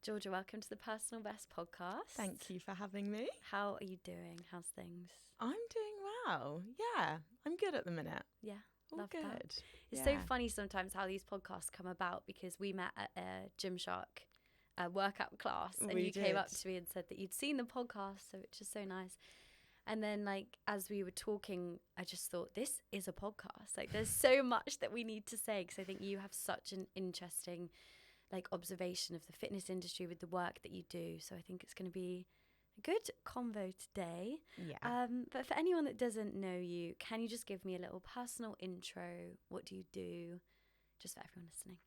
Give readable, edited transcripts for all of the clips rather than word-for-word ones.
Georgia, welcome to the Personal Best podcast. Thank you for having me. How are you doing? How's things? I'm doing well. Yeah, I'm good at the minute. Yeah, All love good. that. It's Yeah. so funny sometimes how these podcasts come about because we met at a Gymshark workout class and We you came up did. to me and said that you'd seen the podcast, so it's just so nice. And then, like, as we were talking, I just thought, this is a podcast. Like, there's so much that we need to say because I think you have such an interesting, like, observation of the fitness industry with the work that you do. So I think it's going to be a good convo today. Yeah. But for anyone that doesn't know you, can you just give me a little personal intro? What do you do? Just for everyone listening.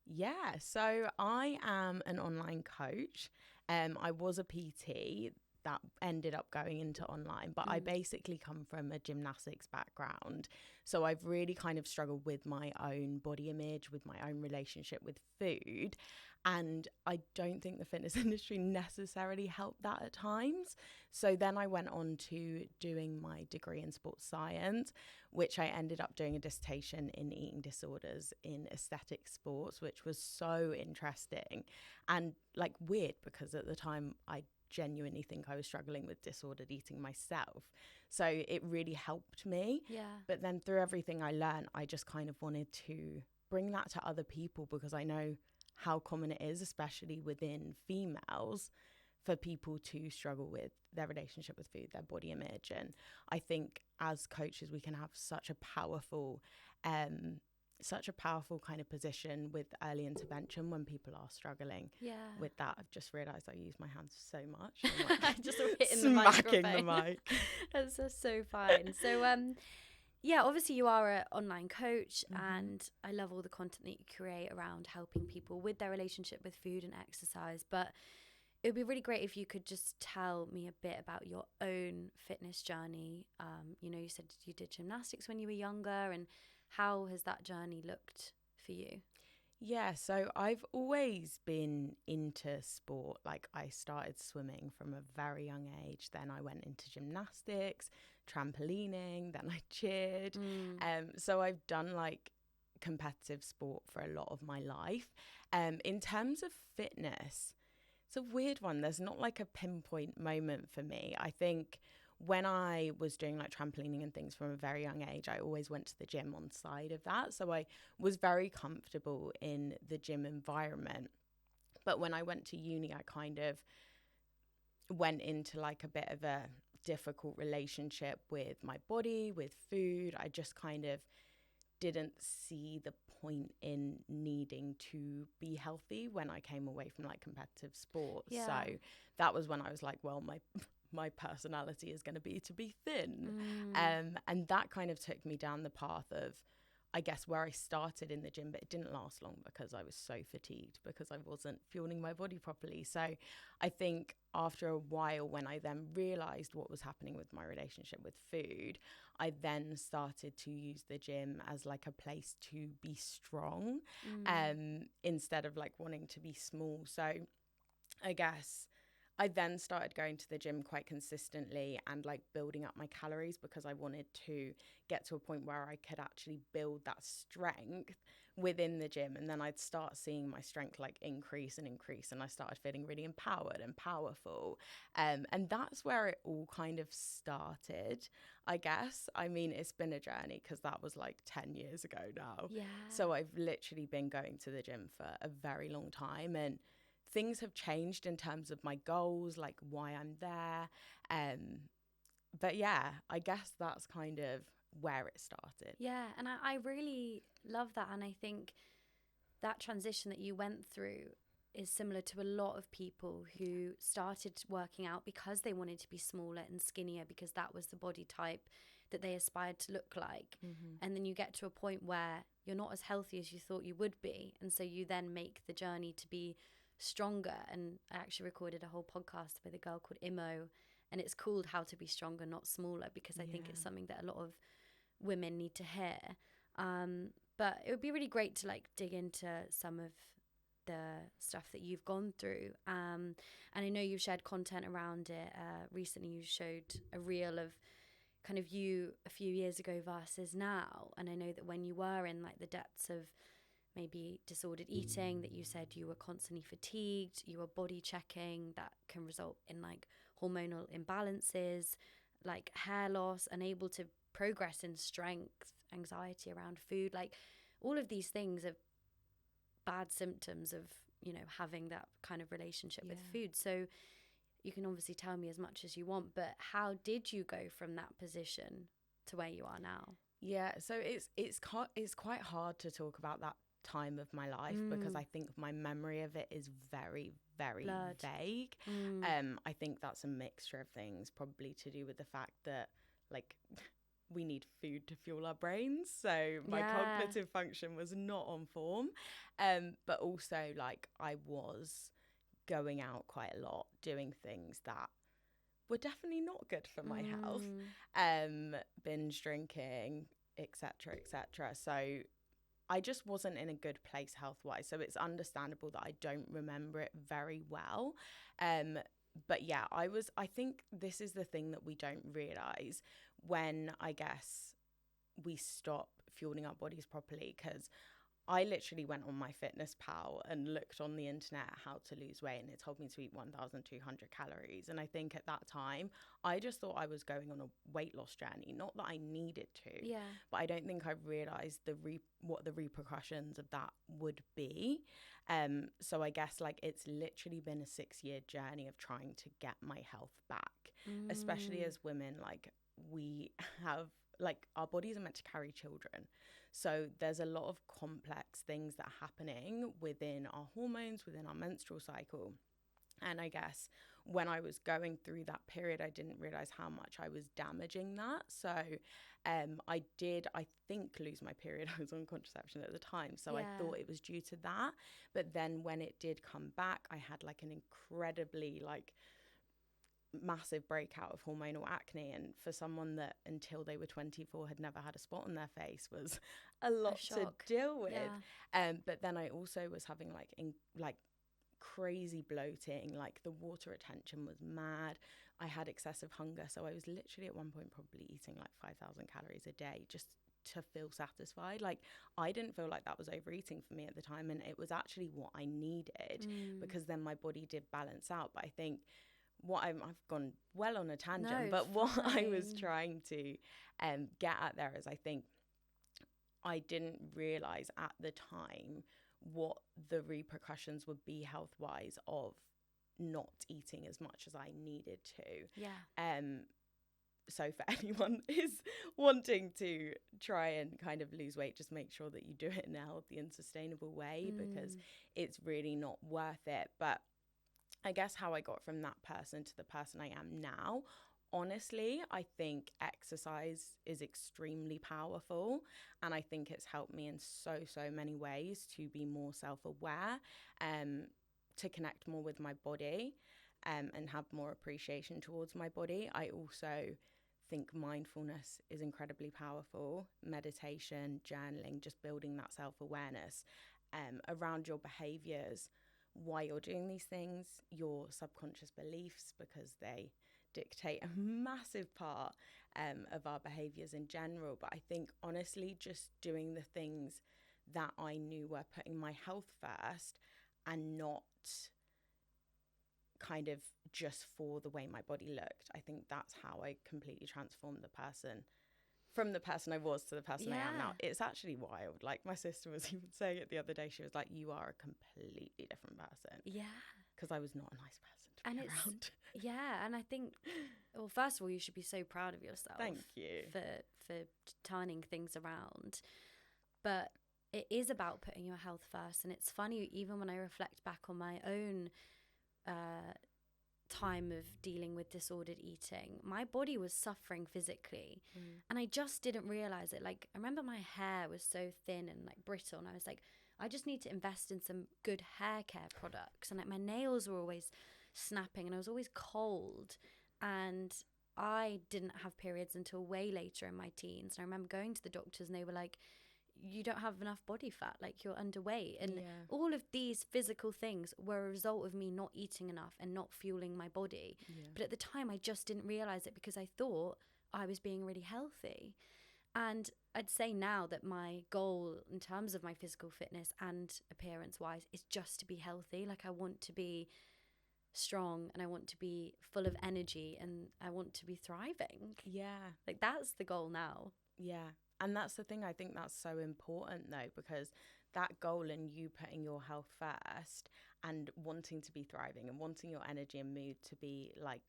Yeah. So I am an online coach. I was a PT that ended up going into online, but I basically come from a gymnastics background. So I've really kind of struggled with my own body image, with my own relationship with food. And I don't think the fitness industry necessarily helped that at times. So then I went on to doing my degree in sports science, which I ended up doing a dissertation in eating disorders in aesthetic sports, which was so interesting and like weird because at the time I genuinely think I was struggling with disordered eating myself. So it really helped me. Yeah. But then through everything I learned, I just kind of wanted to bring that to other people because I know how common it is, especially within females, for people to struggle with their relationship with food, their body image. And I think as coaches, we can have such a powerful kind of position with early intervention when people are struggling with that. I've just realised I use my hands so much. I'm like just hitting smacking the mic. That's so fine. So, yeah, obviously you are an online coach and I love all the content that you create around helping people with their relationship with food and exercise. But it would be really great if you could just tell me a bit about your own fitness journey. You said you did gymnastics when you were younger, and how has that journey looked for you? Yeah, so I've always been into sport. Like I started swimming from a very young age. Then I went into gymnastics, trampolining, then I cheered. So I've done like competitive sport for a lot of my life. In terms of fitness, it's a weird one. There's not like a pinpoint moment for me. I think when I was doing like trampolining and things from a very young age, I always went to the gym on the side of that. So I was very comfortable in the gym environment. But when I went to uni, I kind of went into like a bit of a difficult relationship with my body, with food. I just kind of didn't see the point in needing to be healthy when I came away from like competitive sports. Yeah. So that was when I was like, well, my personality is going to be thin. And that kind of took me down the path of, I guess, where I started in the gym, but it didn't last long because I was so fatigued because I wasn't fueling my body properly. So I think after a while, when I then realized what was happening with my relationship with food, I then started to use the gym as like a place to be strong, instead of like wanting to be small. So I guess I then started going to the gym quite consistently and like building up my calories because I wanted to get to a point where I could actually build that strength within the gym. And then I'd start seeing my strength like increase and increase. And I started feeling really empowered and powerful. And that's where it all kind of started, I guess. I mean, it's been a journey because that was like 10 years ago now. Yeah. So I've literally been going to the gym for a very long time. And things have changed in terms of my goals, like why I'm there. But yeah, I guess that's kind of where it started. Yeah, and I really love that. And I think that transition that you went through is similar to a lot of people who started working out because they wanted to be smaller and skinnier because that was the body type that they aspired to look like. And then you get to a point where you're not as healthy as you thought you would be. And so you then make the journey to be stronger. And I actually recorded a whole podcast with a girl called Imo, and it's called How to Be Stronger, Not Smaller, because I think it's something that a lot of women need to hear. But it would be really great to like dig into some of the stuff that you've gone through. And I know you've shared content around it. Recently you showed a reel of kind of you a few years ago versus now. And I know that when you were in like the depths of maybe disordered eating, that you said you were constantly fatigued, you were body checking, that can result in like hormonal imbalances, like hair loss, unable to progress in strength, anxiety around food. Like all of these things are bad symptoms of, you know, having that kind of relationship with food. So you can obviously tell me as much as you want, but how did you go from that position to where you are now? Yeah, so it's quite hard to talk about that time of my life because I think my memory of it is very, very Blurred. vague. I think that's a mixture of things, probably to do with the fact that like we need food to fuel our brains, so my cognitive function was not on form, but also like I was going out quite a lot, doing things that were definitely not good for my health, binge drinking, etc., etc. So I just wasn't in a good place health-wise. So it's understandable that I don't remember it very well. But yeah, I think this is the thing that we don't realize when, I guess, we stop fueling our bodies properly, because I literally went on MyFitnessPal and looked on the internet how to lose weight, and it told me to eat 1,200 calories. And I think at that time, I just thought I was going on a weight loss journey. Not that I needed to, but I don't think I realised what the repercussions of that would be. So I guess like it's literally been a 6-year journey of trying to get my health back, especially as women. Like we have, like our bodies are meant to carry children. So there's a lot of complex things that are happening within our hormones, within our menstrual cycle. And I guess when I was going through that period, I didn't realize how much I was damaging that. So I did, I think, lose my period. I was on contraception at the time. So I thought it was due to that. But then when it did come back, I had like an incredibly like massive breakout of hormonal acne, and for someone that until they were 24 had never had a spot on their face was a lot to deal with. But then I also was having like crazy bloating, like the water retention was mad. I had excessive hunger, so I was literally at one point probably eating like 5,000 calories a day just to feel satisfied. Like I didn't feel like that was overeating for me at the time, and it was actually what I needed because then my body did balance out. But I think I've gone well on a tangent, but what I was trying to get at there is I think I didn't realize at the time what the repercussions would be health-wise of not eating as much as I needed to. So for anyone who's wanting to try and kind of lose weight, just make sure that you do it in a healthy and sustainable way because it's really not worth it. But I guess how I got from that person to the person I am now, honestly, I think exercise is extremely powerful, and I think it's helped me in so many ways to be more self-aware, to connect more with my body, and have more appreciation towards my body. I also think mindfulness is incredibly powerful. Meditation, journaling, just building that self-awareness around your behaviors, why you're doing these things, your subconscious beliefs, because they dictate a massive part of our behaviors in general. But I think honestly, just doing the things that I knew were putting my health first and not kind of just for the way my body looked, I think that's how I completely transformed the person, from the person I was to the person I am now. It's actually wild. Like my sister was even saying it the other day. She was like, you are a completely different person. Yeah. Because I was not a nice person to be around. Yeah, and I think, well, first of all, you should be so proud of yourself. Thank you. For turning things around. But it is about putting your health first. And it's funny, even when I reflect back on my own time of dealing with disordered eating, my body was suffering physically and I just didn't realize it. Like I remember my hair was so thin and like brittle, and I was like, I just need to invest in some good hair care products. And like my nails were always snapping and I was always cold, and I didn't have periods until way later in my teens. And I remember going to the doctors and they were like, you don't have enough body fat, like you're underweight. And all of these physical things were a result of me not eating enough and not fueling my body. But at the time I just didn't realize it because I thought I was being really healthy. And I'd say now that my goal in terms of my physical fitness and appearance wise is just to be healthy. Like, I want to be strong and I want to be full of energy and I want to be thriving. Yeah. Like, that's the goal now. Yeah. And that's the thing. I think that's so important though, because that goal and you putting your health first and wanting to be thriving and wanting your energy and mood to be like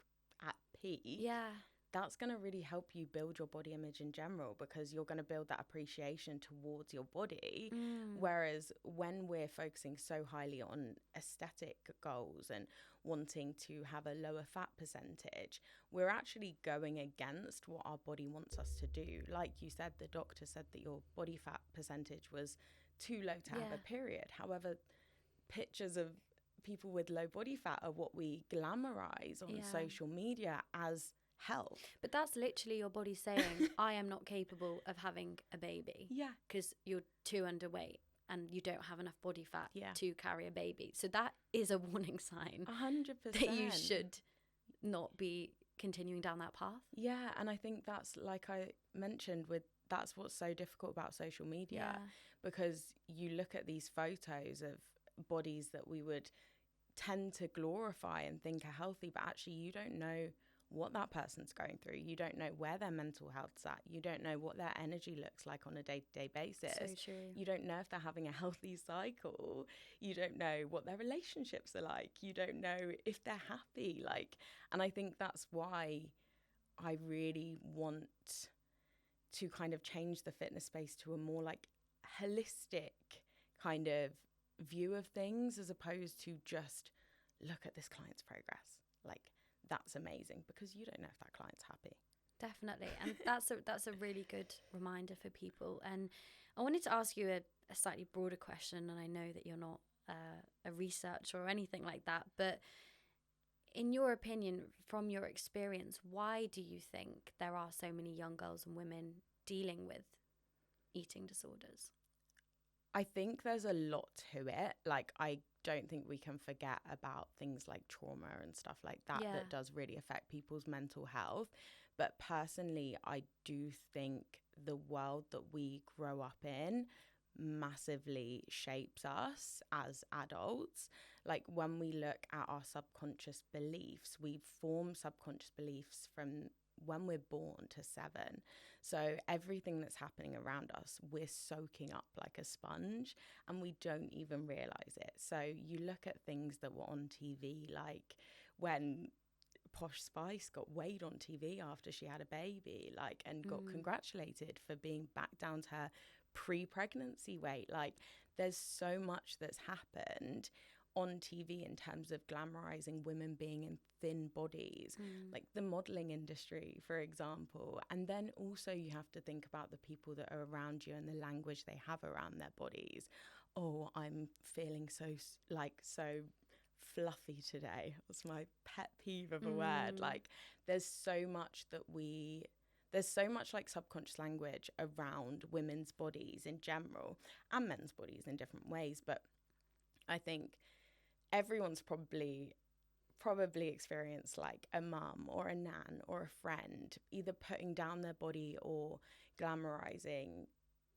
at peak. Yeah. That's going to really help you build your body image in general, because you're going to build that appreciation towards your body. Whereas when we're focusing so highly on aesthetic goals and wanting to have a lower fat percentage, we're actually going against what our body wants us to do. Like you said, the doctor said that your body fat percentage was too low to have a period. However, pictures of people with low body fat are what we glamorize on social media as health. But that's literally your body saying, I am not capable of having a baby. Yeah. Because you're too underweight and you don't have enough body fat to carry a baby. So that is a warning sign 100% that you should not be continuing down that path. Yeah. And I think that's, like I mentioned, that's what's so difficult about social media, because you look at these photos of bodies that we would tend to glorify and think are healthy, but actually you don't know what that person's going through. You don't know where their mental health's at. You don't know what their energy looks like on a day-to-day basis. So true. You don't know if they're having a healthy cycle. You don't know what their relationships are like. You don't know if they're happy. And I think that's why I really want to kind of change the fitness space to a more like holistic kind of view of things, as opposed to just look at this client's progress. That's amazing, because you don't know if that client's happy. Definitely. And that's a really good reminder for people. And I wanted to ask you a slightly broader question, and I know that you're not a researcher or anything like that, but in your opinion, from your experience, why do you think there are so many young girls and women dealing with eating disorders? I think there's a lot to it. I don't think we can forget about things like trauma and stuff like that that does really affect people's mental health. But personally, I do think the world that we grow up in massively shapes us as adults. When we look at our subconscious beliefs, we form subconscious beliefs from when we're born to 7. So everything that's happening around us, we're soaking up like a sponge, and we don't even realize it. So you look at things that were on TV, like when Posh Spice got weighed on TV after she had a baby, and got congratulated for being back down to her pre-pregnancy weight. There's so much that's happened on TV in terms of glamorizing women being in thin bodies, like the modeling industry, for example. And then also you have to think about the people that are around you and the language they have around their bodies. Oh, I'm feeling so fluffy today. That's my pet peeve of a word. There's so much subconscious language around women's bodies in general, and men's bodies in different ways. But I think everyone's probably experienced a mum or a nan or a friend either putting down their body or glamorizing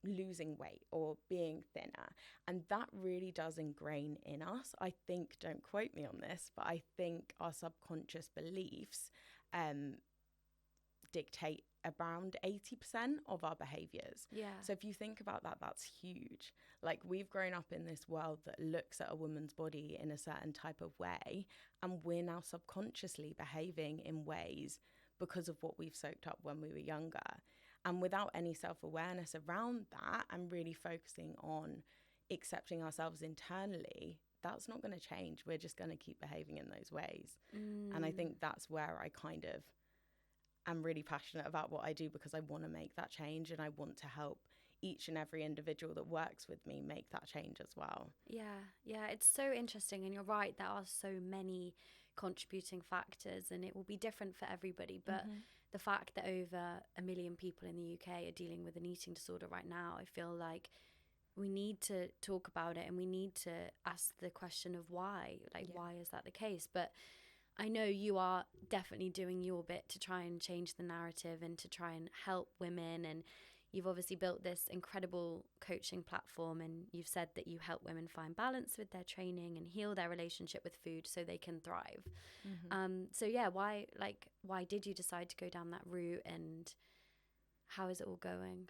losing weight or being thinner, and that really does ingrain in us. I think, don't quote me on this, but I think our subconscious beliefs dictate around 80% of our behaviors. So if you think about that, that's huge. We've grown up in this world that looks at a woman's body in a certain type of way, and we're now subconsciously behaving in ways because of what we've soaked up when we were younger. And without any self-awareness around that and really focusing on accepting ourselves internally, that's not going to change. We're just going to keep behaving in those ways. And I think that's where I kind of am really passionate about what I do, because I want to make that change, and I want to help each and every individual that works with me make that change as well. Yeah, it's so interesting. And you're right, there are so many contributing factors, and it will be different for everybody. But the fact that over 1 million people in the UK are dealing with an eating disorder right now, I feel like we need to talk about it, and we need to ask the question of why. Why is that the case? But I know you are definitely doing your bit to try and change the narrative and to try and help women and, you've obviously built this incredible coaching platform, and you've said that you help women find balance with their training and heal their relationship with food so they can thrive. So yeah, why did you decide to go down that route, and how is it all going?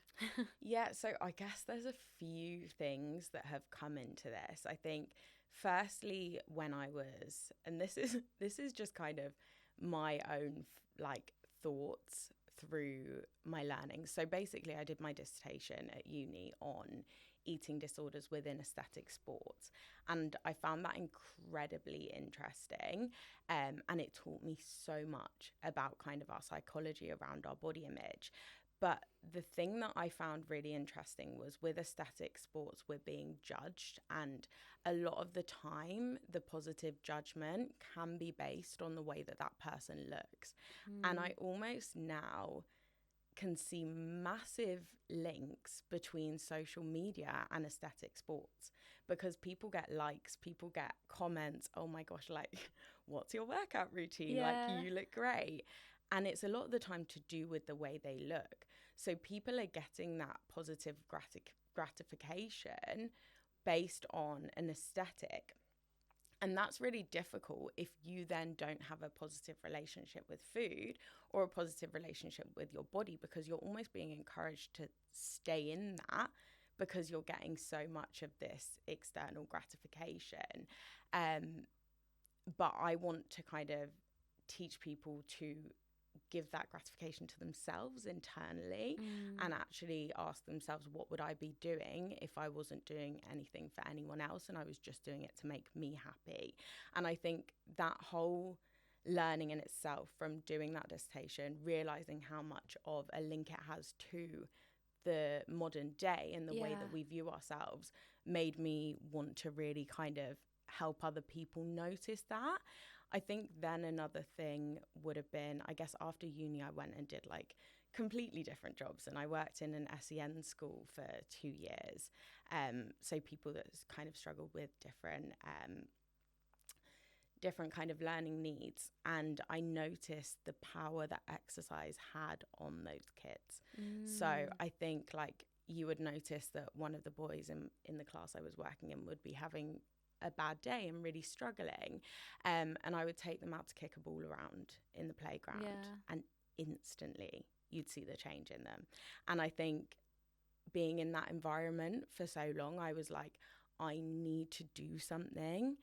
Yeah, so I guess there's a few things that have come into this. I think firstly, when I was, and this is just kind of my own like thoughts through my learning. So basically I did my dissertation at uni on eating disorders within aesthetic sports, and I found that incredibly interesting, and it taught me so much about kind of our psychology around our body image. But the thing that I found really interesting was with aesthetic sports, we're being judged. And a lot of the time, the positive judgment can be based on the way that that person looks. And I almost now can see massive links between social media and aesthetic sports, because people get likes, people get comments. Oh my gosh, like, what's your workout routine? Yeah. Like, you look great. And it's a lot of the time to do with the way they look. So people are getting that positive gratification based on an aesthetic. And that's really difficult if you then don't have a positive relationship with food or a positive relationship with your body, because you're almost being encouraged to stay in that because you're getting so much of this external gratification. But I want to kind of teach people to give that gratification to themselves internally and actually ask themselves, what would I be doing if I wasn't doing anything for anyone else and I was just doing it to make me happy? And I think that whole learning in itself from doing that dissertation, realizing how much of a link it has to the modern day and the way that we view ourselves, made me want to really kind of help other people notice that. I think then another thing would have been, I guess after uni, I went and did like completely different jobs, and I worked in an SEN school for 2 years. So people that kind of struggled with different kind of learning needs, and I noticed the power that exercise had on those kids. So I think like you would notice that one of the boys in the class I was working in would be having a bad day and really struggling, and I would take them out to kick a ball around in the playground, and instantly you'd see the change in them. And I think being in that environment for so long, I was like, I need to do something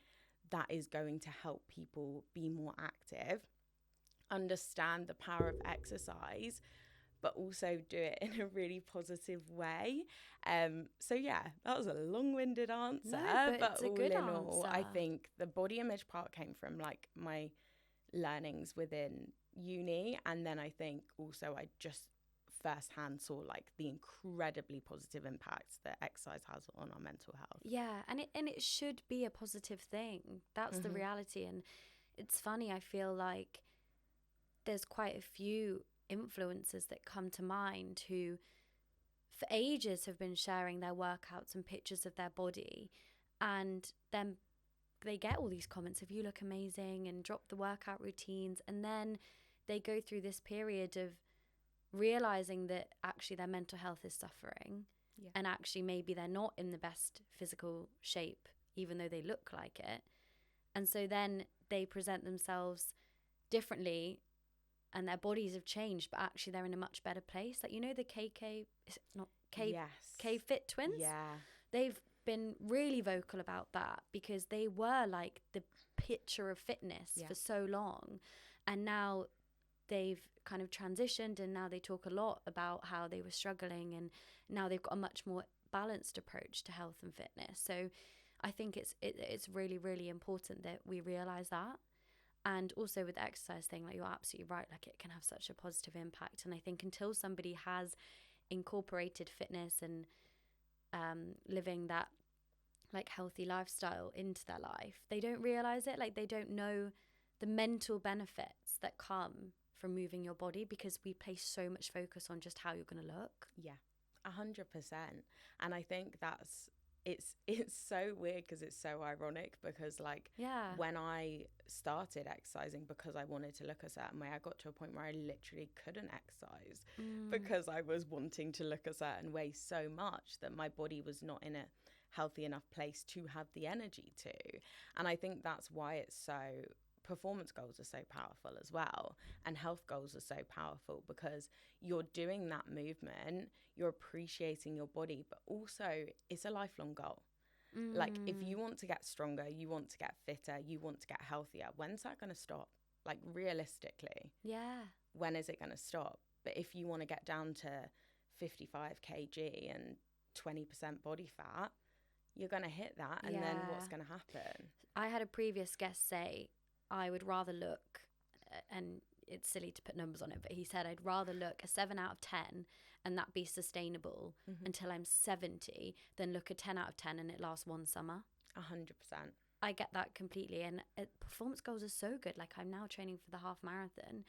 that is going to help people be more active, understand the power of exercise, but also do it in a really positive way. So yeah, that was a long-winded answer, but it's a all good in all, answer. I think the body image part came from like my learnings within uni, and then I think also I just firsthand saw like the incredibly positive impacts that exercise has on our mental health. Yeah, and it should be a positive thing. That's the reality. And it's funny, I feel like there's quite a few influencers that come to mind who for ages have been sharing their workouts and pictures of their body, and then they get all these comments of, you look amazing, and drop the workout routines, and then they go through this period of realizing that actually their mental health is suffering, and actually maybe they're not in the best physical shape even though they look like it, and so then they present themselves differently and their bodies have changed, but actually they're in a much better place. Like, you know, the K Fit twins? Yeah. They've been really vocal about that because they were like the picture of fitness for so long. And now they've kind of transitioned, and now they talk a lot about how they were struggling, and now they've got a much more balanced approach to health and fitness. So I think it's really, really important that we realize that. And also with the exercise thing, like, you're absolutely right, like it can have such a positive impact. And I think until somebody has incorporated fitness and living that like healthy lifestyle into their life, they don't realize it. Like, they don't know the mental benefits that come from moving your body, because we place so much focus on just how you're going to look. Yeah, 100%. And I think that's it's so weird because it's so ironic, because like when I started exercising because I wanted to look a certain way, I got to a point where I literally couldn't exercise because I was wanting to look a certain way so much that my body was not in a healthy enough place to have the energy to. And I think that's why it's so, performance goals are so powerful as well, and health goals are so powerful, because you're doing that movement, you're appreciating your body, but also it's a lifelong goal. Like if you want to get stronger, you want to get fitter, you want to get healthier, when's that going to stop? Like realistically, when is it going to stop? But if you want to get down to 55 kg and 20% body fat, you're going to hit that, and then what's going to happen? I had a previous guest say I would rather look, and it's silly to put numbers on it, but he said I'd rather look a 7 out of 10 and that be sustainable until I'm 70 than look a 10 out of 10 and it lasts one summer. 100%. I get that completely. And performance goals are so good. Like I'm now training for the half marathon,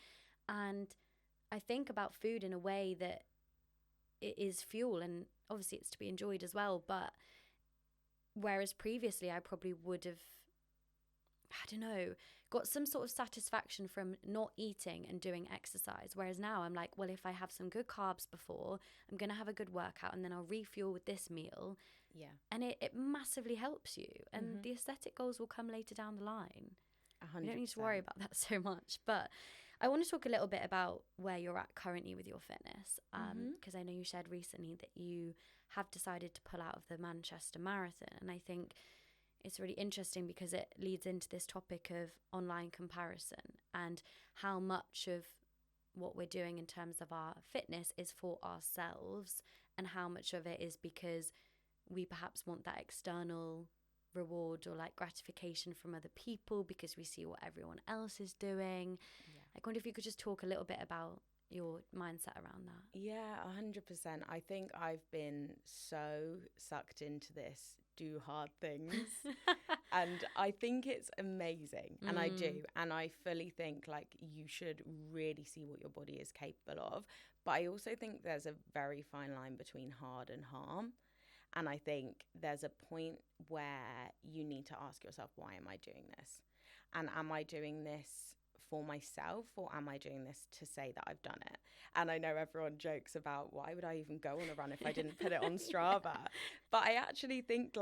and I think about food in a way that it is fuel, and obviously it's to be enjoyed as well. But whereas previously I probably would have, I don't know, got some sort of satisfaction from not eating and doing exercise. Whereas now I'm like, well, if I have some good carbs before, I'm going to have a good workout and then I'll refuel with this meal. Yeah. And it massively helps you. And the aesthetic goals will come later down the line. 100%. You don't need to worry about that so much. But I want to talk a little bit about where you're at currently with your fitness. Because I know you shared recently that you have decided to pull out of the Manchester Marathon. And I think it's really interesting because it leads into this topic of online comparison and how much of what we're doing in terms of our fitness is for ourselves, and how much of it is because we perhaps want that external reward or like gratification from other people because we see what everyone else is doing. I wonder if you could just talk a little bit about your mindset around that. Yeah, 100%. I think I've been so sucked into this do hard things and I think it's amazing, and I do, and I fully think like you should really see what your body is capable of, but I also think there's a very fine line between hard and harm. And I think there's a point where you need to ask yourself, why am I doing this? And am I doing this for myself, or am I doing this to say that I've done it? And I know everyone jokes about, why would I even go on a run if I didn't put it on Strava? But I actually think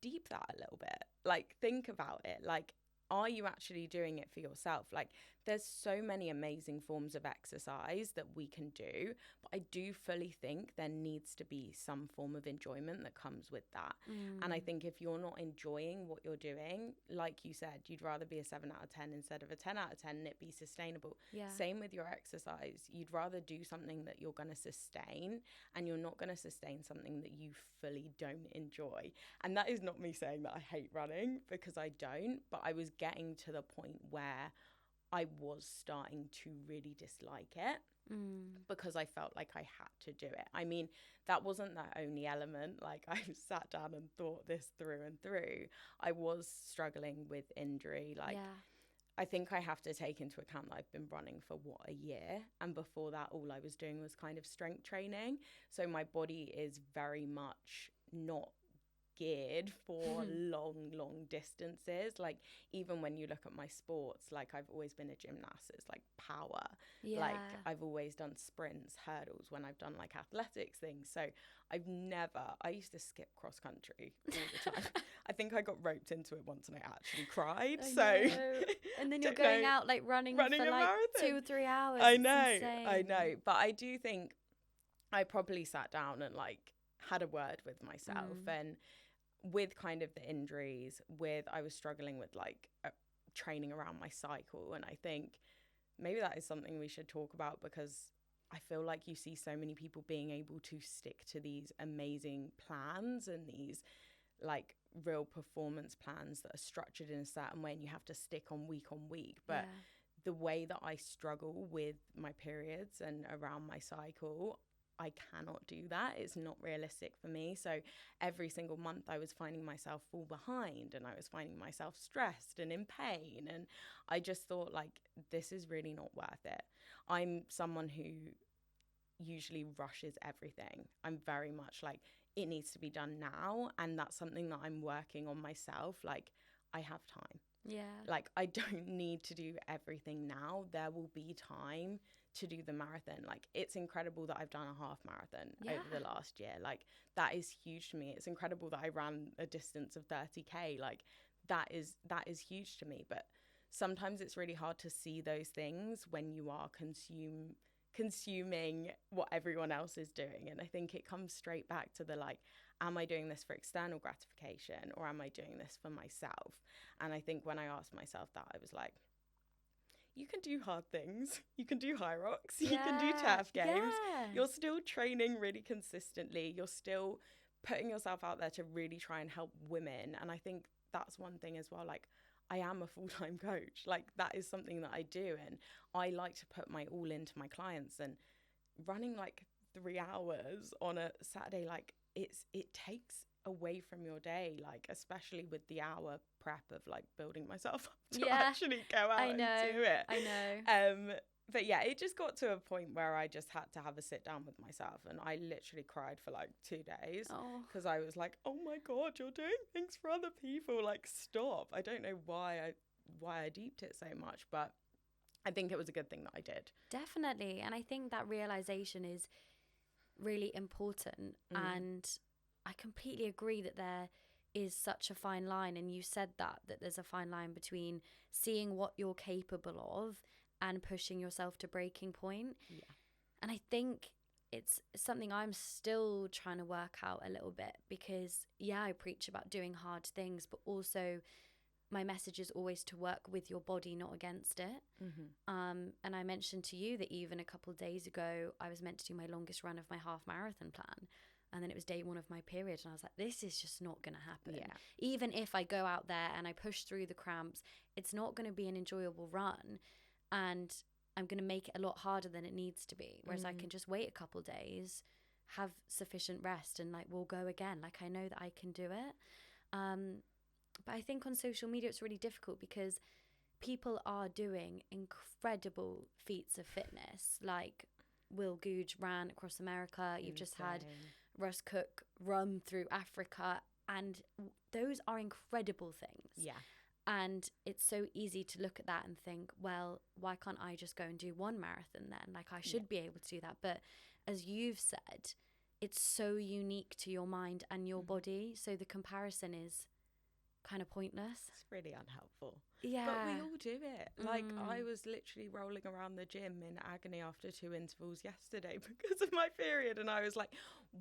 deep that a little bit. Like think about it. Like, are you actually doing it for yourself? Like there's so many amazing forms of exercise that we can do, but I do fully think there needs to be some form of enjoyment that comes with that. And I think if you're not enjoying what you're doing, like you said, you'd rather be a 7 out of 10 instead of a 10 out of 10 and it be sustainable. Same with your exercise. You'd rather do something that you're going to sustain, and you're not going to sustain something that you fully don't enjoy. And that is not me saying that I hate running, because I don't, but I was getting to the point where I was starting to really dislike it because I felt like I had to do it. I mean, that wasn't the only element. Like I sat down and thought this through and through. I was struggling with injury. I think I have to take into account that I've been running for a year, and before that all I was doing was kind of strength training. So my body is very much not geared for long distances. Like even when you look at my sports, like I've always been a gymnast. It's like power. Like I've always done sprints, hurdles when I've done like athletics things. So I used to skip cross country all the time. I think I got roped into it once and I actually cried. And then you're going out like running for like marathon. 2 or 3 hours. I know. But I do think I probably sat down and like had a word with myself, and with kind of the injuries, I was struggling with like training around my cycle. And I think maybe that is something we should talk about, because I feel like you see so many people being able to stick to these amazing plans and these like real performance plans that are structured in a certain way, and you have to stick on week, but the way that I struggle with my periods and around my cycle, I cannot do that. It's not realistic for me. So every single month I was finding myself fall behind, and I was finding myself stressed and in pain. And I just thought like, this is really not worth it. I'm someone who usually rushes everything. I'm very much like, it needs to be done now. And that's something that I'm working on myself. Like, I have time. Yeah. Like, I don't need to do everything now. There will be time to do the marathon. Like, it's incredible that I've done a half marathon over the last year. Like, that is huge to me. It's incredible that I ran a distance of 30K. Like, that is huge to me. But sometimes it's really hard to see those things when you are consuming what everyone else is doing. And I think it comes straight back to the, like, am I doing this for external gratification, or am I doing this for myself? And I think when I asked myself that, I was like, you can do hard things. You can do high rocks. You can do turf games. Yeah. You're still training really consistently. You're still putting yourself out there to really try and help women. And I think that's one thing as well. Like, I am a full-time coach. Like, that is something that I do. And I like to put my all into my clients, and running like 3 hours on a Saturday, like, it takes away from your day, like, especially with the hour prep of like building myself up to actually go out and do it. I know. But yeah, it just got to a point where I just had to have a sit down with myself, and I literally cried for like 2 days because I was like, oh my God, you're doing things for other people. Like, stop. I don't know why I deeped it so much, but I think it was a good thing that I did. Definitely. And I think that realization is really important. And I completely agree that there is such a fine line. And you said that there's a fine line between seeing what you're capable of and pushing yourself to breaking point. Yeah. And I think it's something I'm still trying to work out a little bit, because I preach about doing hard things, but also my message is always to work with your body, not against it. And I mentioned to you that even a couple of days ago, I was meant to do my longest run of my half marathon plan. And then it was day 1 of my period. And I was like, this is just not going to happen. Yeah. Even if I go out there and I push through the cramps, it's not going to be an enjoyable run. And I'm going to make it a lot harder than it needs to be. Whereas I can just wait a couple of days, have sufficient rest, and like, we'll go again. Like, I know that I can do it. But I think on social media, it's really difficult because people are doing incredible feats of fitness. Like, Will Googe ran across America. You've just had Russ Cook run through Africa. And those are incredible things. Yeah. And it's so easy to look at that and think, well, why can't I just go and do 1 marathon then? Like, I should be able to do that. But as you've said, it's so unique to your mind and your body. So the comparison is kind of pointless. It's really unhelpful. Yeah. But we all do it. Like, I was literally rolling around the gym in agony after 2 intervals yesterday because of my period. And I was like,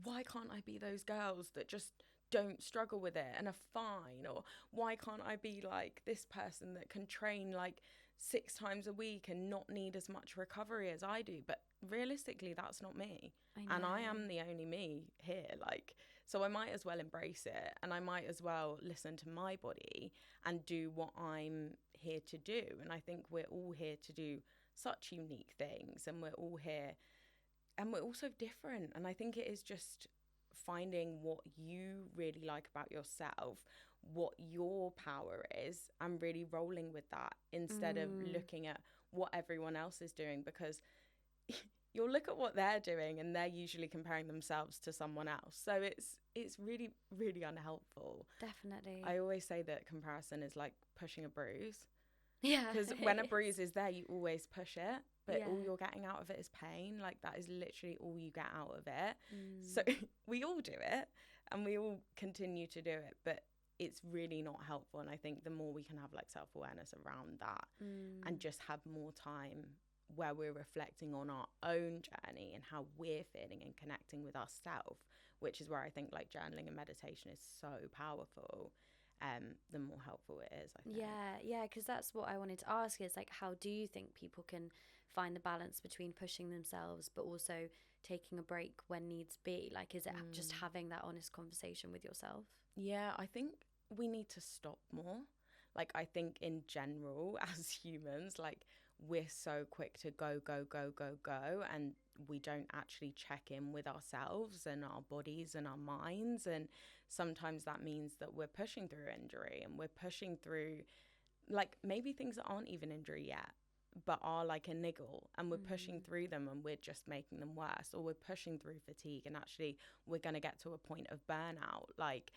why can't I be those girls that just don't struggle with it and are fine? Or why can't I be like this person that can train like 6 times a week and not need as much recovery as I do? But realistically, that's not me. And I am the only me here. Like, so I might as well embrace it, and I might as well listen to my body and do what I'm here to do. And I think we're all here to do such unique things, and we're all here, and we're also different. And I think it is just finding what you really like about yourself, what your power is, and really rolling with that instead of looking at what everyone else is doing, because you'll look at what they're doing and they're usually comparing themselves to someone else. So it's really, really unhelpful. Definitely. I always say that comparison is like pushing a bruise. Yeah. Because when a bruise is there, you always push it, but all you're getting out of it is pain. Like, that is literally all you get out of it. So we all do it, and we all continue to do it, but it's really not helpful. And I think the more we can have like self-awareness around that and just have more time where we're reflecting on our own journey and how we're feeling and connecting with ourselves, which is where I think like journaling and meditation is so powerful, the more helpful it is, I think. Yeah, because that's what I wanted to ask is like, how do you think people can find the balance between pushing themselves but also taking a break when needs be? Like, is it just having that honest conversation with yourself? Yeah, I think we need to stop more. Like, I think in general, as humans, like, we're so quick to go, and we don't actually check in with ourselves and our bodies and our minds. And sometimes that means that we're pushing through injury, and we're pushing through like maybe things that aren't even injury yet, but are like a niggle, and we're pushing through them and we're just making them worse, or we're pushing through fatigue and actually we're going to get to a point of burnout. Like,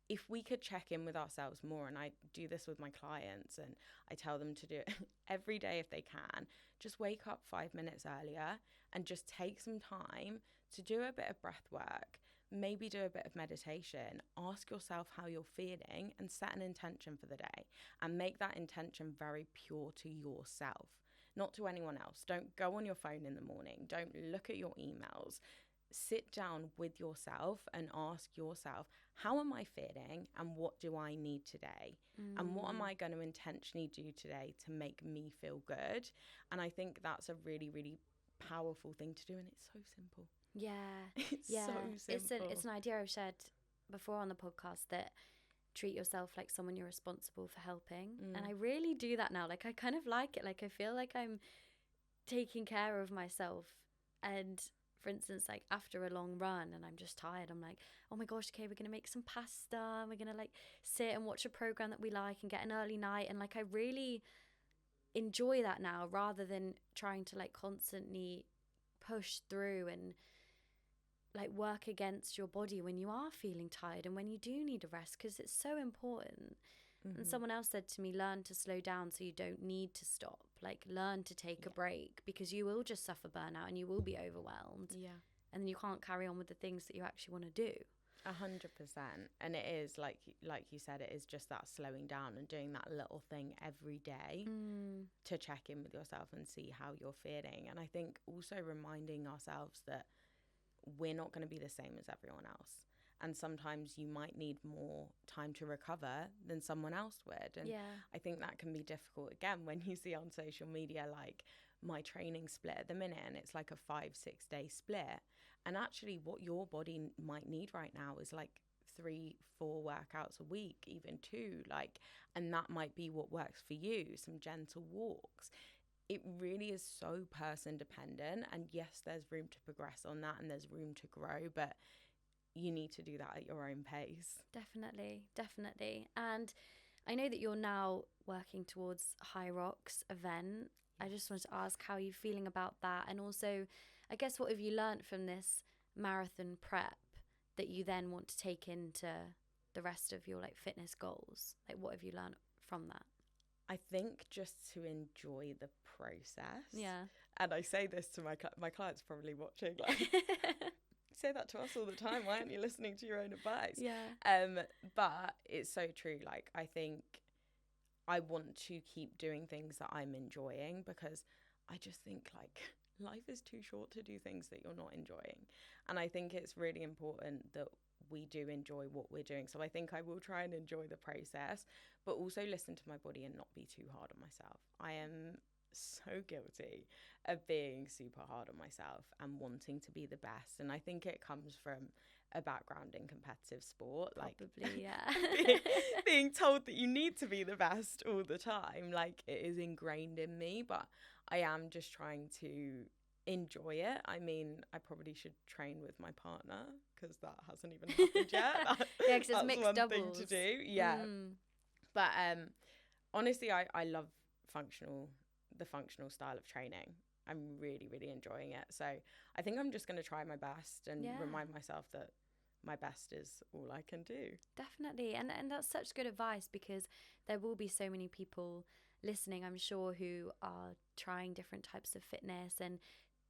if we could check in with ourselves more, and I do this with my clients and I tell them to do it every day if they can, just wake up 5 minutes earlier and just take some time to do a bit of breath work, maybe do a bit of meditation, ask yourself how you're feeling and set an intention for the day, and make that intention very pure to yourself, not to anyone else. Don't go on your phone in the morning. Don't look at your emails. Sit down with yourself and ask yourself, how am I feeling and what do I need today? And what am I going to intentionally do today to make me feel good? And I think that's a really, really powerful thing to do, and it's so simple. Yeah. It's yeah. so simple. It's an idea I've shared before on the podcast, that treat yourself like someone you're responsible for helping. And I really do that now. Like, I kind of like it. Like, I feel like I'm taking care of myself. And for instance, like after a long run and I'm just tired, I'm like, oh my gosh, okay, we're going to make some pasta and we're going to like sit and watch a program that we like and get an early night. And like, I really enjoy that now, rather than trying to like constantly push through and like work against your body when you are feeling tired and when you do need a rest, because it's so important. And someone else said to me, learn to slow down so you don't need to stop. Like, learn to take a break, because you will just suffer burnout and you will be overwhelmed. Yeah. And then you can't carry on with the things that you actually want to do. 100%. And it is like you said, it is just that slowing down and doing that little thing every day to check in with yourself and see how you're feeling. And I think also reminding ourselves that we're not going to be the same as everyone else. And sometimes you might need more time to recover than someone else would. And I think that can be difficult, again, when you see on social media, like my training split at the minute, and it's like a 5-6 day split. And actually what your body might need right now is like 3-4 workouts a week, even 2, like, and that might be what works for you, some gentle walks. It really is so person dependent. And yes, there's room to progress on that and there's room to grow, but you need to do that at your own pace. Definitely. And I know that you're now working towards High Rocks event. I just wanted to ask, how are you feeling about that? And also, I guess, what have you learned from this marathon prep that you then want to take into the rest of your like fitness goals? Like, what have you learned from that? I think just to enjoy the process. Yeah. And I say this to my clients probably watching, like, say that to us all the time. Why aren't you listening to your own advice? Yeah. But it's so true. Like, I think I want to keep doing things that I'm enjoying, because I just think like life is too short to do things that you're not enjoying. And I think it's really important that we do enjoy what we're doing. So I think I will try and enjoy the process, but also listen to my body and not be too hard on myself. I am so guilty of being super hard on myself and wanting to be the best. And I think it comes from a background in competitive sport. Probably, like being told that you need to be the best all the time. Like, it is ingrained in me, but I am just trying to enjoy it. I mean, I probably should train with my partner, because that hasn't even happened yet. Yeah, because it's mixed one doubles. thing to do. Yeah. But honestly, I love the functional style of training. I'm really, really enjoying it. So I think I'm just going to try my best and remind myself that my best is all I can do. Definitely. And that's such good advice, because there will be so many people listening, I'm sure, who are trying different types of fitness, and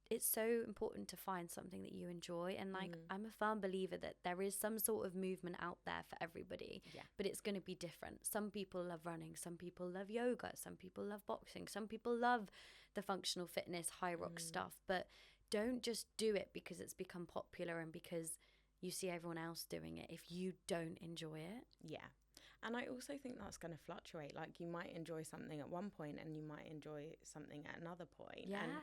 it's so important to find something that you enjoy. And like, I'm a firm believer that there is some sort of movement out there for everybody, but it's going to be different. Some people love running, some people love yoga, some people love boxing, some people love the functional fitness, high rock stuff. But don't just do it because it's become popular and because you see everyone else doing it if you don't enjoy it. Yeah. And I also think that's going to fluctuate. Like, you might enjoy something at one point and you might enjoy something at another point. Yeah. And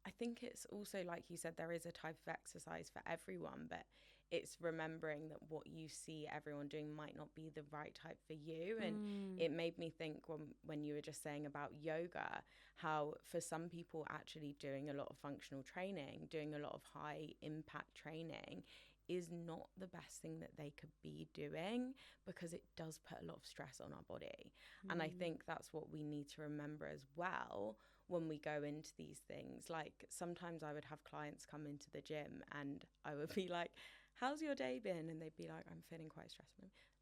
I think it's also, like you said, there is a type of exercise for everyone, but it's remembering that what you see everyone doing might not be the right type for you. And it made me think when you were just saying about yoga, how for some people actually doing a lot of functional training, doing a lot of high impact training is not the best thing that they could be doing, because it does put a lot of stress on our body. And I think that's what we need to remember as well when we go into these things. Like, sometimes I would have clients come into the gym and I would be like, how's your day been? And they'd be like, I'm feeling quite stressed.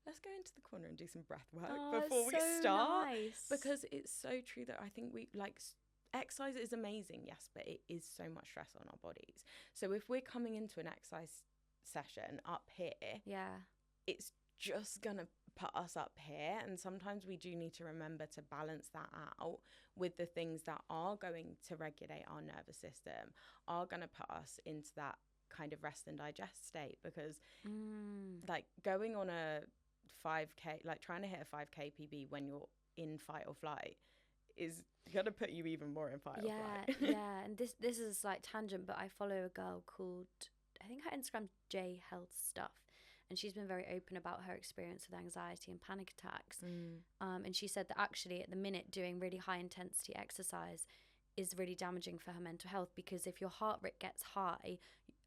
Let's go into the corner and do some breath work before we start. Nice. Because it's so true that I think we like exercise is amazing, yes, but it is so much stress on our bodies. So if we're coming into an exercise session up here, it's just gonna put us up here. And sometimes we do need to remember to balance that out with the things that are going to regulate our nervous system, are going to put us into that kind of rest and digest state. Because like going on a 5k, like trying to hit a 5k PB when you're in fight or flight is gonna put you even more in fight or flight. And this is a slight tangent, but I follow a girl called, I think her Instagram's J Health Stuff, and she's been very open about her experience with anxiety and panic attacks. And she said that actually at the minute doing really high intensity exercise is really damaging for her mental health, because if your heart rate gets high,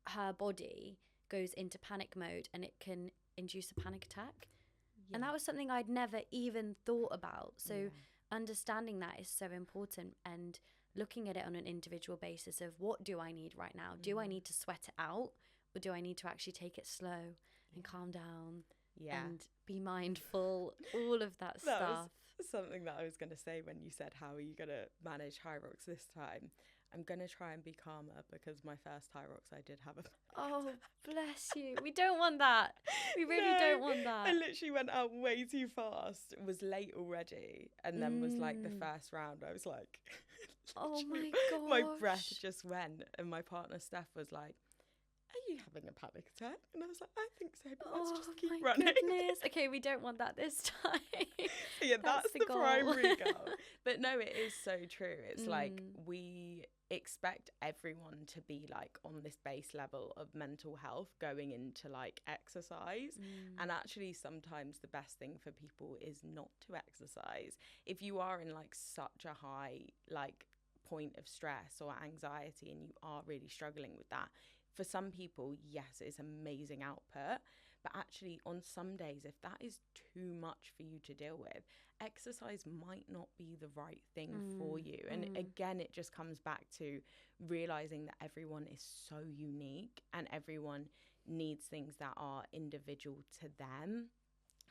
her body goes into panic mode and it can induce a panic attack. And that was something I'd never even thought about. So understanding that is so important, and looking at it on an individual basis of, what do I need right now? Do I need to sweat it out, or do I need to actually take it slow and calm down and be mindful, all of that stuff. Was something that I was going to say when you said, how are you going to manage high rocks this time? I'm going to try and be calmer, because my first high rocks I did have a Oh, bless you. We don't want that. We really don't want that. I literally went out way too fast. It was late already. And then was like the first round, I was like, oh my gosh. My breath just went. And my partner Steph was like, are you having a panic attack? And I was like, I think so, but let's just keep running. Goodness. Okay, we don't want that this time. Yeah, that's the primary goal. But no, it is so true. It's like we expect everyone to be like on this base level of mental health going into like exercise. And actually sometimes the best thing for people is not to exercise. If you are in like such a high like point of stress or anxiety and you are really struggling with that, for some people, yes, it's amazing output. But actually, on some days, if that is too much for you to deal with, exercise might not be the right thing for you. And again, it just comes back to realizing that everyone is so unique and everyone needs things that are individual to them.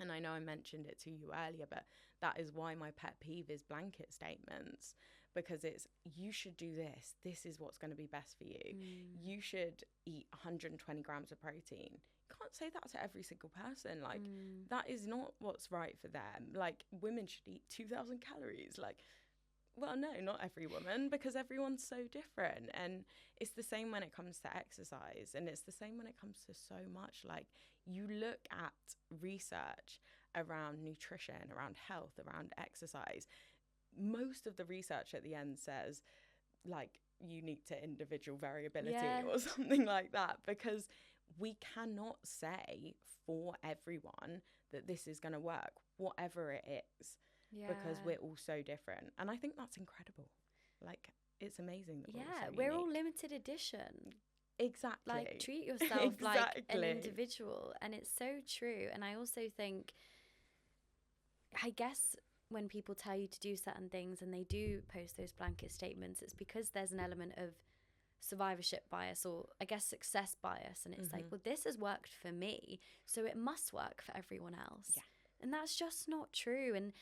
And I know I mentioned it to you earlier, but that is why my pet peeve is blanket statements. Because it's, you should do this. This is what's going to be best for you. You should eat 120 grams of protein. You can't say that to every single person. Like, that is not what's right for them. Like, women should eat 2,000 calories. Like, well, no, not every woman, because everyone's so different. And it's the same when it comes to exercise. And it's the same when it comes to so much. Like, you look at research around nutrition, around health, around exercise. Most of the research at the end says like unique to individual variability or something like that, because we cannot say for everyone that this is going to work, whatever it is, because we're all so different. And I think that's incredible. Like, it's amazing that we're all limited edition. Exactly. Like, treat yourself like an individual. And it's so true. And I also think, I guess, when people tell you to do certain things and they do post those blanket statements, it's because there's an element of survivorship bias, or I guess success bias. And it's like, well, this has worked for me, so it must work for everyone else. And that's just not true. And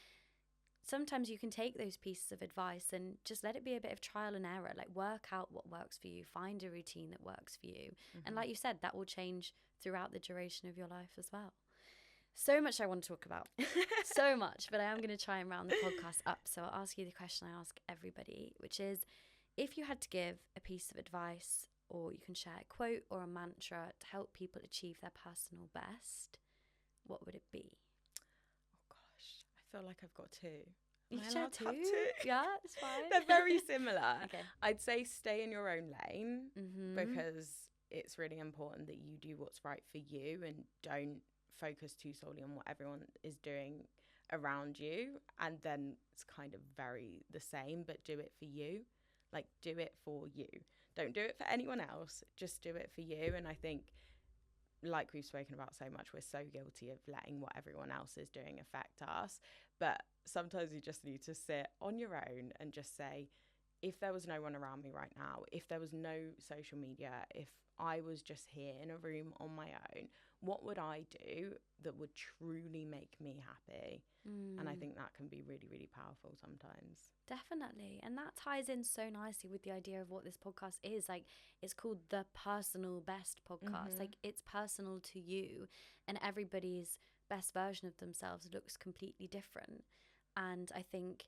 sometimes you can take those pieces of advice and just let it be a bit of trial and error. Like, work out what works for you, find a routine that works for you. And like you said, that will change throughout the duration of your life as well. So much I want to talk about, so much, but I am going to try and round the podcast up. So I'll ask you the question I ask everybody, which is, if you had to give a piece of advice, or you can share a quote or a mantra to help people achieve their personal best, what would it be? Oh gosh, I feel like I've got two. You can share two? Yeah, it's fine. They're very similar. Okay. I'd say stay in your own lane, because it's really important that you do what's right for you and don't focus too solely on what everyone is doing around you. And then it's kind of very the same, but do it for you. Like, do it for you. Don't do it for anyone else. Just do it for you. And I think like we've spoken about so much, we're so guilty of letting what everyone else is doing affect us. But sometimes you just need to sit on your own and just say, if there was no one around me right now, if there was no social media, if I was just here in a room on my own, what would I do that would truly make me happy? And I think that can be really, really powerful sometimes. Definitely. And that ties in so nicely with the idea of what this podcast is. Like, it's called the Personal Best podcast. Like, it's personal to you, and everybody's best version of themselves looks completely different. And I think,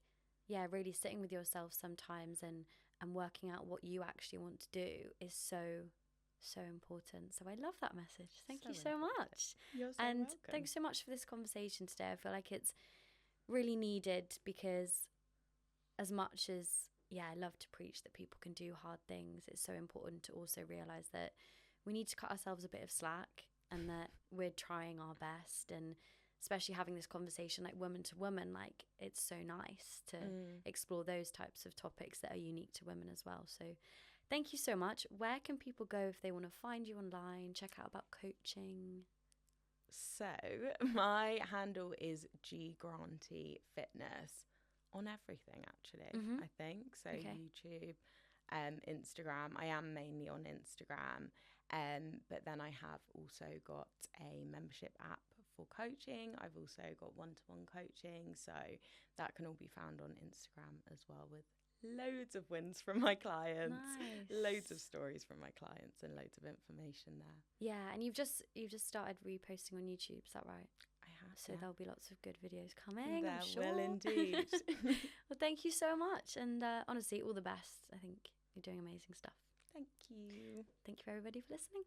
yeah, really sitting with yourself sometimes and working out what you actually want to do is so important. So I love that message. Thank you so much. You're so and welcome. Thanks so much for this conversation today. I feel like it's really needed, because as much as, yeah, I love to preach that people can do hard things, it's so important to also realize that we need to cut ourselves a bit of slack, and that we're trying our best. And especially having this conversation like woman to woman, like, it's so nice to explore those types of topics that are unique to women as well. So thank you so much. Where can people go if they want to find you online, check out about coaching? So my handle is ggranty fitness on everything, actually. I think so. Okay. YouTube, Instagram. I am mainly on Instagram, but then I have also got a membership app for coaching. I've also got one-to-one coaching, so that can all be found on Instagram as well, with loads of wins from my clients, loads of stories from my clients, and loads of information there. Yeah, and you've just started reposting on YouTube, is that right? I have. So there'll be lots of good videos coming. There I'm sure. will indeed. Well, thank you so much, and honestly, all the best. I think you're doing amazing stuff. Thank you. Thank you, everybody, for listening.